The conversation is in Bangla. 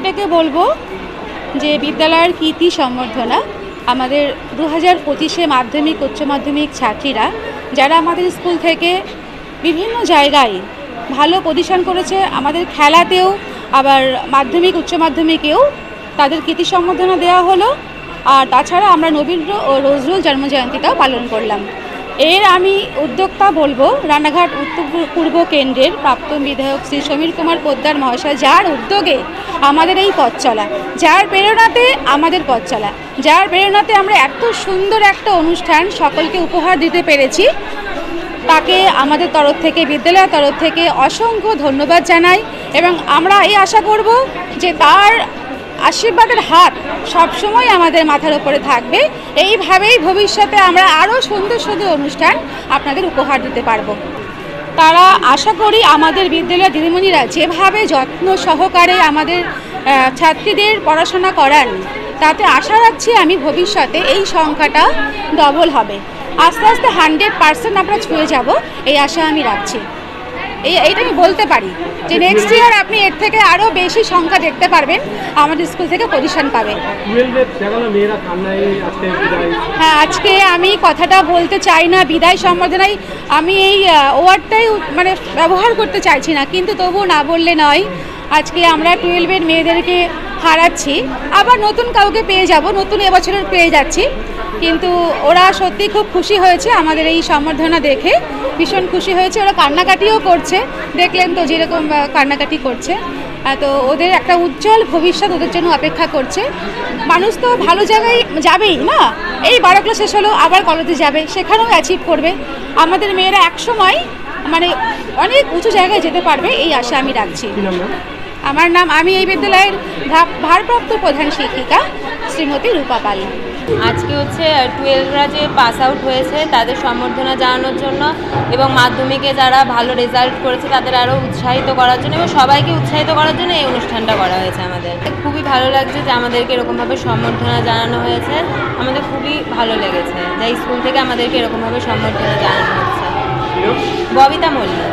প্রত্যেকে বলবো যে বিদ্যালয়ের কীর্তি সম্বর্ধনা আমাদের 2025-এ মাধ্যমিক উচ্চ মাধ্যমিক ছাত্রীরা যারা আমাদের স্কুল থেকে বিভিন্ন জায়গায় ভালো পজিশন করেছে, আমাদের খেলাতেও আবার মাধ্যমিক উচ্চ মাধ্যমিকেও তাদের কীর্তি সম্বর্ধনা দেওয়া হলো। আর তাছাড়া আমরা নবীন্দ্র ও নজরুল জন্মজয়ন্তীটাও পালন করলাম। এর আমি উদ্যোক্তা বলবো রানাঘাট উত্তর পূর্ব কেন্দ্রের প্রাক্তন বিধায়ক শ্রী সমীর কুমার পোদ্দার মহাশয়, যার উদ্যোগে আমাদের এই পথ চলা, যার প্রেরণাতে আমাদের পথ চলা, যার প্রেরণাতে আমরা এত সুন্দর একটা অনুষ্ঠান সকলকে উপহার দিতে পেরেছি। তাকে আমাদের তরফ থেকে, বিদ্যালয়ের তরফ থেকে অসংখ্য ধন্যবাদ জানাই এবং আমরা এই আশা করব যে তার আশীর্বাদের হাত সবসময় আমাদের মাথার উপরে থাকবে। এইভাবেই ভবিষ্যতে আমরা আরও সুন্দর সুন্দর অনুষ্ঠান আপনাদের উপহার দিতে পারবো। তারা আশা করি আমাদের বিদ্যালয়ের দিদিমণিরা যেভাবে যত্ন সহকারে আমাদের ছাত্রীদের পড়াশোনা করান, তাতে আশা রাখছি আমি ভবিষ্যতে এই সংখ্যাটা ডবল হবে, আস্তে আস্তে 100% আমরা ছুঁয়ে যাব, এই আশা আমি রাখছি। এইটা আমি বলতে পারি যে নেক্সট ইয়ার আপনি এর থেকে আরও বেশি সংখ্যা দেখতে পারবেন, আমাদের স্কুল থেকে পজিশন পাবে। হ্যাঁ, আজকে আমি কথাটা বলতে চাই না বিদায় সম্বর্ধনায়, আমি এই ওয়ার্ডটাই মানে ব্যবহার করতে চাইছি না, কিন্তু তবু না বললে নয়। আজকে আমরা 12-এর মেয়েদেরকে হারাচ্ছি, আবার নতুন কাউকে পেয়ে যাব, নতুন এবছরের পেয়ে যাচ্ছি, কিন্তু ওরা সত্যি খুব খুশি হয়েছে আমাদের এই সম্বর্ধনা দেখে, ভীষণ খুশি হয়েছে। ওরা কান্নাকাটিও করছে, দেখলেন তো যেরকম কান্নাকাটি করছে। তো ওদের একটা উজ্জ্বল ভবিষ্যৎ ওদের জন্য অপেক্ষা করছে। মানুষ তো ভালো জায়গায় যাবেই না, এই 12 ক্লাস শেষ হলো আবার কলেজে যাবে, সেখানেও অ্যাচিভ করবে। আমাদের মেয়েরা একসময় মানে অনেক উঁচু জায়গায় যেতে পারবে, এই আশা আমি রাখছি। আমার নাম, আমি এই বিদ্যালয়ের ভারপ্রাপ্ত প্রধান শিক্ষিকা শ্রীমতী রূপা পাল। আজকে হচ্ছে 12রা যে পাস আউট হয়েছে তাদের সম্বর্ধনা জানানোর জন্য এবং মাধ্যমিকে যারা ভালো রেজাল্ট করেছে তাদের আরও উৎসাহিত করার জন্য এবং সবাইকে উৎসাহিত করার জন্য এই অনুষ্ঠানটা করা হয়েছে। আমাদের খুবই ভালো লাগছে যে আমাদেরকে এরকমভাবে সম্বর্ধনা জানানো হয়েছে, আমাদের খুবই ভালো লেগেছে যে স্কুল থেকে আমাদেরকে এরকমভাবে সম্বর্ধনা জানানো হচ্ছে। ববিতা মল্লিক।